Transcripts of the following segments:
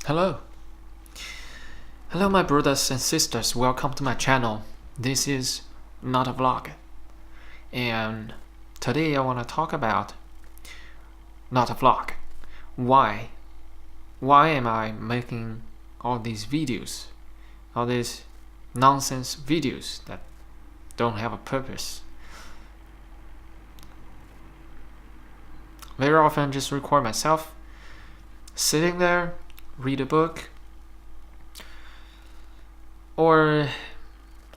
Hello. Hello my brothers and sisters, welcome to my channel. This is not a vlog. And today I want to talk about not a vlog. Why? Why am I making all these videos? All these nonsense videos that don't have a purpose. Very often just record myself sitting there, read a book, or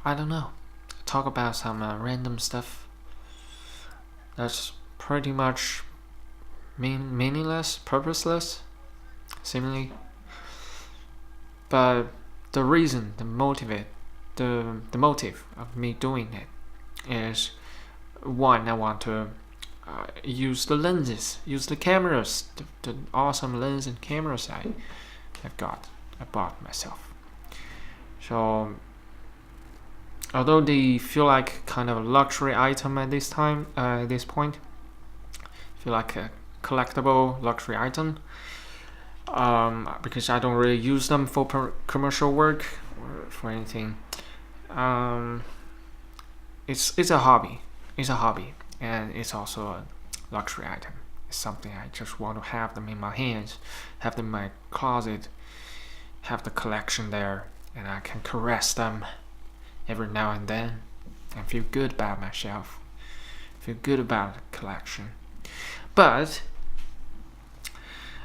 I don't know, talk about some random stuff that's pretty much meaningless, purposeless, seemingly. But the reason, the motive of me doing it is, one, I want to use the lenses, use the cameras, the awesome lens and cameras I bought myself. So although they feel like kind of a luxury item at this point, feel like a collectible luxury item, because I don't really use them for commercial work or for anything. It's a hobby. It's a hobby, and it's also a luxury item. It's something I just want to have them in my hands, have them in my closet, have the collection there, and I can caress them every now and then and feel good about myself, feel good about the collection. But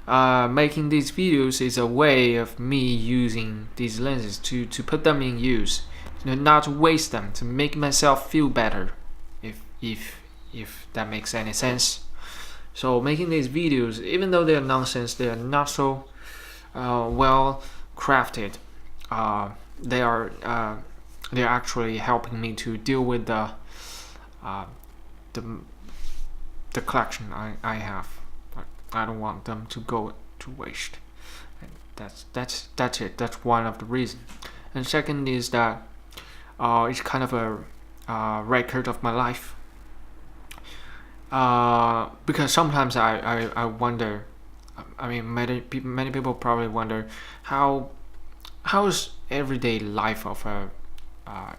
making these videos is a way of me using these lenses to put them in use, not to waste them, to make myself feel better, if that makes any sense. So making these videos, even though they're nonsense, they're not so well crafted, they're actually helping me to deal with the collection I have. I don't want them to go to waste, and that's it. That's one of the reasons. And second is that it's kind of a record of my life. Because sometimes I wonder, I mean many people probably wonder how is everyday life of a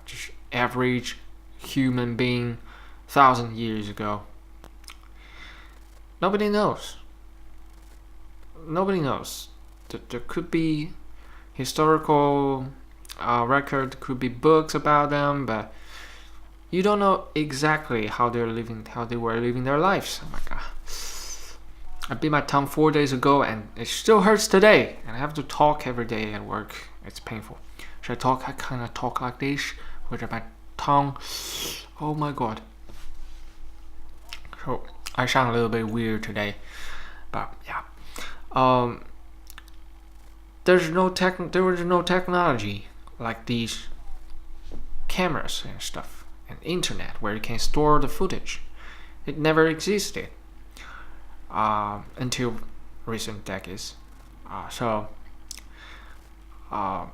just average human being 1,000 years ago. Nobody knows. There could be historical record, could be books about them, but you don't know exactly how they were living their lives. Oh my god. I bit my tongue 4 days ago and it still hurts today. And I have to talk every day at work. It's painful. Should I talk? I kind of talk like this with my tongue. Oh my god. So I sound a little bit weird today. But yeah. There was no technology like these cameras and stuff, and internet where you can store the footage. It never existed until recent decades. So I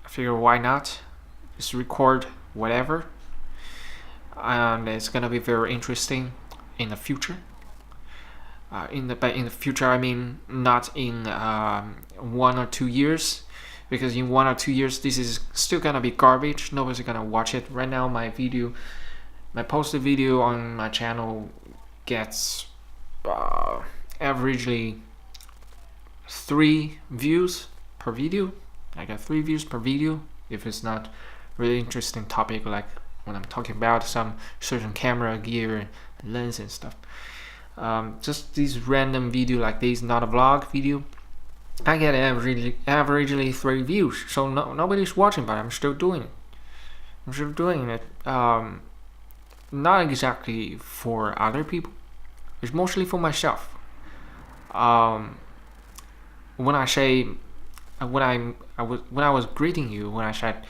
figure, why not just record whatever, and it's gonna be very interesting in the future. In the future, I mean not in 1 or 2 years, because in 1 or 2 years this is still gonna be garbage. Nobody's gonna watch it. Right now my posted video on my channel gets averagely 3 views per video. I get 3 views per video if it's not really interesting topic, like when I'm talking about some certain camera gear and lens and stuff. Just these random video like this, not a vlog video, I get averagely 3 views. So nobody's watching, but I'm still doing it. Not exactly for other people. It's mostly for myself. When I say, when I was greeting you, when I said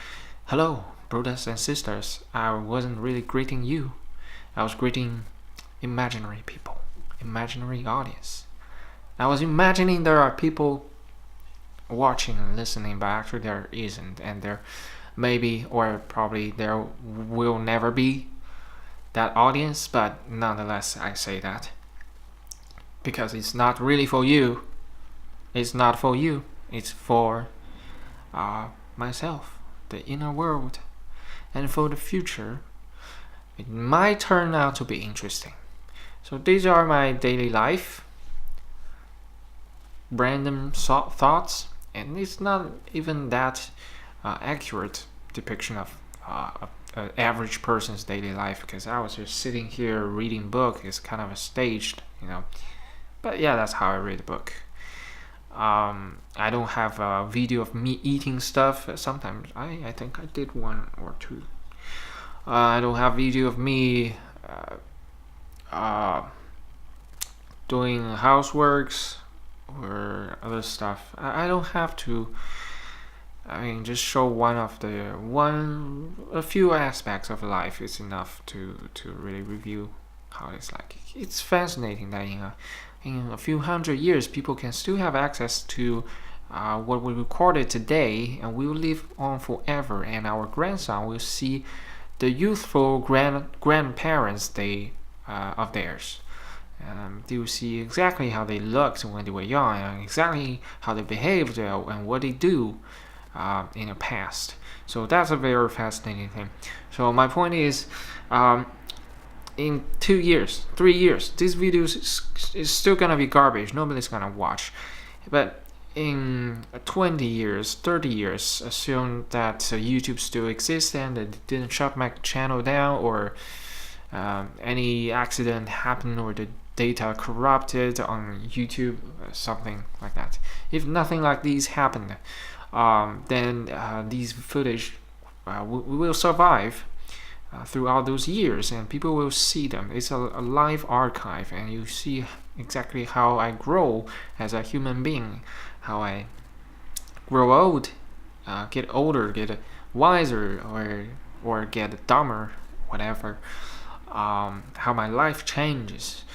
hello brothers and sisters, I wasn't really greeting you. I was greeting imaginary people, imaginary audience. I was imagining there are people watching and listening, but actually there isn't, and there maybe or probably there will never be that audience. But nonetheless, I say that because it's not really for you. It's not for you. It's for myself, the inner world, and for the future. It might turn out to be interesting. So these are my daily life, random thoughts, and it's not even that accurate depiction of an average person's daily life, because I was just sitting here reading book. It's kind of a staged, but yeah, that's how I read a book. I don't have a video of me eating stuff. Sometimes I think I did one or two. I don't have video of me doing houseworks or other stuff. I don't have to. I mean, just show a few aspects of life is enough to really review how it's like. It's fascinating that in a few hundred years, people can still have access to what we recorded today, and we will live on forever. And our grandson will see the youthful grandparents of theirs. They will see exactly how they looked when they were young, and exactly how they behaved and what they do in the past. So that's a very fascinating thing. So my point is, in 2 years, 3 years, this video is still gonna be garbage. Nobody's gonna watch. But in 20 years, 30 years, assume that YouTube still exists and it didn't shut my channel down, or any accident happened, or the data corrupted on YouTube, something like that. If nothing like these happened, then these footage will survive throughout those years, and people will see them. It's a live archive, and you see exactly how I grow as a human being, how I grow old, get older, get wiser, or get dumber, whatever. How my life changes,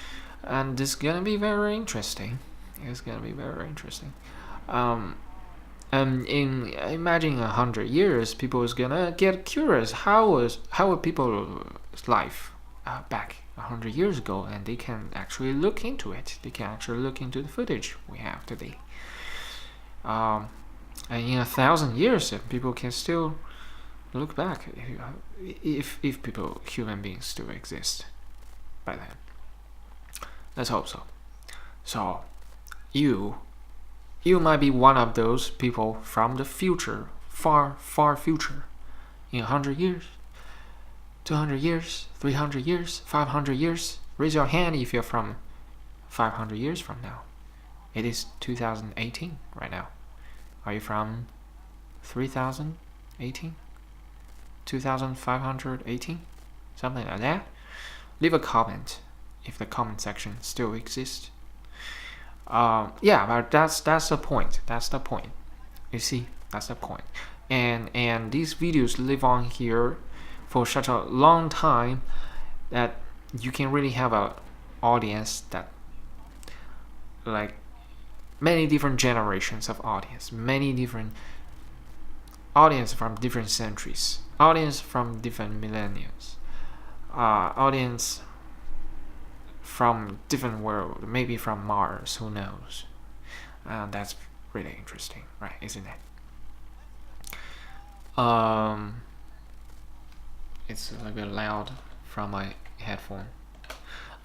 and it's gonna be very interesting. It's gonna be very interesting. And imagine 100 years, people is gonna get curious. How were people's life back 100 years ago, and they can actually look into it. They can actually look into the footage we have today. And in 1,000 years, people can still look back, if human beings still exist by then. Let's hope so. So you might be one of those people from the future, far, far future, in 100 years, 200 years, 300 years, 500 years. Raise your hand if you're from 500 years from now. It is 2018 right now. Are you from 3018? 2518? Something like that? Leave a comment if the comment section still exists. Yeah, but that's the point. That's the point. You see, that's the point. And these videos live on here for such a long time that you can really have an audience that, like, many different generations of audience, many different audience from different centuries, audience from different millennials, audience from different world, maybe from Mars, who knows. That's really interesting, right? Isn't it? It's a little bit loud from my headphone.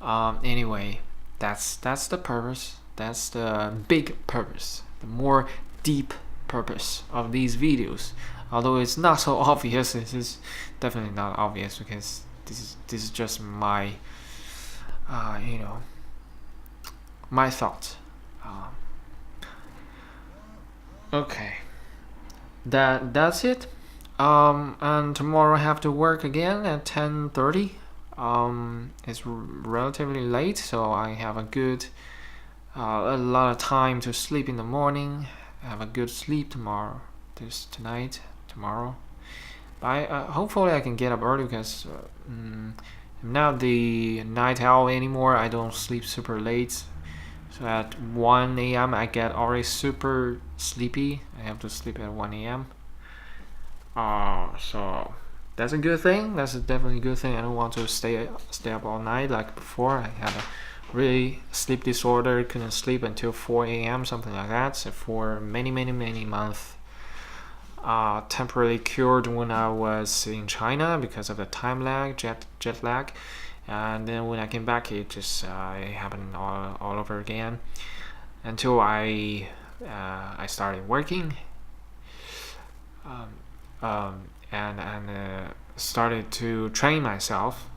Anyway, that's the purpose. That's the big purpose, the more deep purpose of these videos. Although it's not so obvious, this is definitely not obvious, because this is just my my thoughts. Okay, that's it. And tomorrow I have to work again at 10:30. It's relatively late, so I have a lot of time to sleep in the morning. I have a good sleep tomorrow, tomorrow. But hopefully I can get up early, because I'm not the night owl anymore. I don't sleep super late. So at 1 a.m. I get already super sleepy. I have to sleep at 1 a.m. So that's a good thing. That's definitely a good thing. I don't want to stay up all night like before. I had a really sleep disorder, couldn't sleep until 4 a.m. something like that. So for many months. Temporarily cured when I was in China because of the time lag, jet lag, and then when I came back, it just happened all over again until I started working, and started to train myself.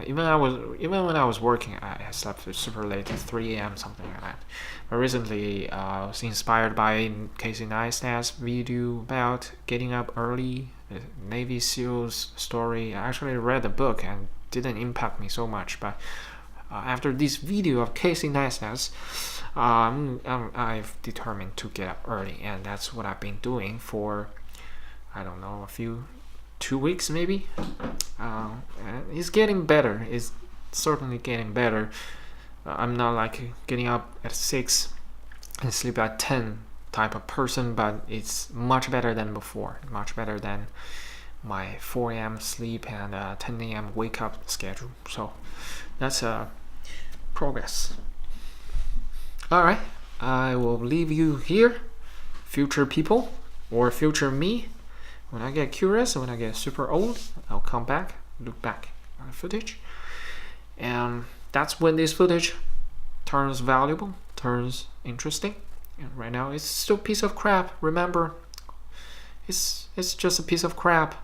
Even when I was working, I slept super late, 3 a.m. something like that. But recently, I was inspired by Casey Neistat's video about getting up early, the Navy SEALs story. I actually read the book and didn't impact me so much, but after this video of Casey Neistat's, I've determined to get up early, and that's what I've been doing for, I don't know, 2 weeks maybe. It's getting better. It's certainly getting better. I'm not like getting up at 6 and sleep at 10 type of person, but it's much better than before. Much better than my 4 a.m. sleep and 10 a.m. wake up schedule. So that's progress. Alright, I will leave you here, future people or future me. When I get curious, when I get super old, I'll come back, look back on the footage, and that's when this footage turns valuable, turns interesting. And right now, it's still a piece of crap. Remember, it's just a piece of crap.